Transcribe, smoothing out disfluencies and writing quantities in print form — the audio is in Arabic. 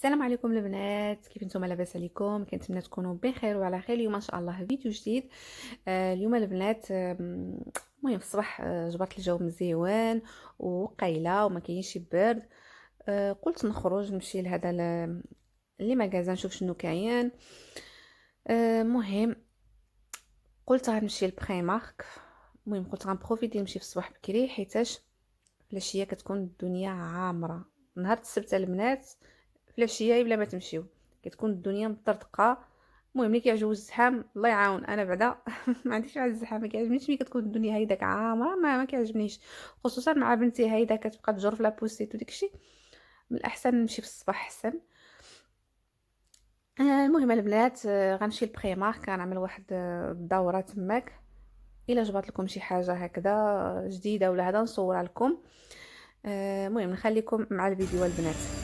السلام عليكم البنات، كيف نتوما؟ لاباس عليكم؟ كنتمنى تكونوا بخير وعلى خير. اليوم ان شاء الله فيديو جديد. اليوم البنات، المهم في الصباح جبرت الجو مزيوان وقيله وما كاينش برد. قلت نخرج نمشي لهذا لي ماغازان نشوف شنو كاين. مهم قلت غنمشي لبريمارك. المهم قلت غنبروفيتي نمشي في الصباح بكري، حيتاش في العشيه كتكون الدنيا عامره. نهار السبت البنات في العشيه بلا ما تمشيو كتكون الدنيا مطرطقه. المهم ملي كيعجبو الزحام الله يعاون، انا بعدا ما عنديش مع الزحام، ما كيعجبنيش ملي كتكون الدنيا هيداك عامره، ما كيعجبنيش، خصوصا مع بنتي هيدا كتبقى تجر في لابوسيت وداكشي. من الاحسن نمشي في الصباح احسن. المهم البنات، غنمشي لبريمارك، غنعمل واحد الدوره تماك. الا جبت لكم شي حاجه هكذا جديده ولا هذا نصورها لكم. المهم نخليكم مع الفيديو البنات.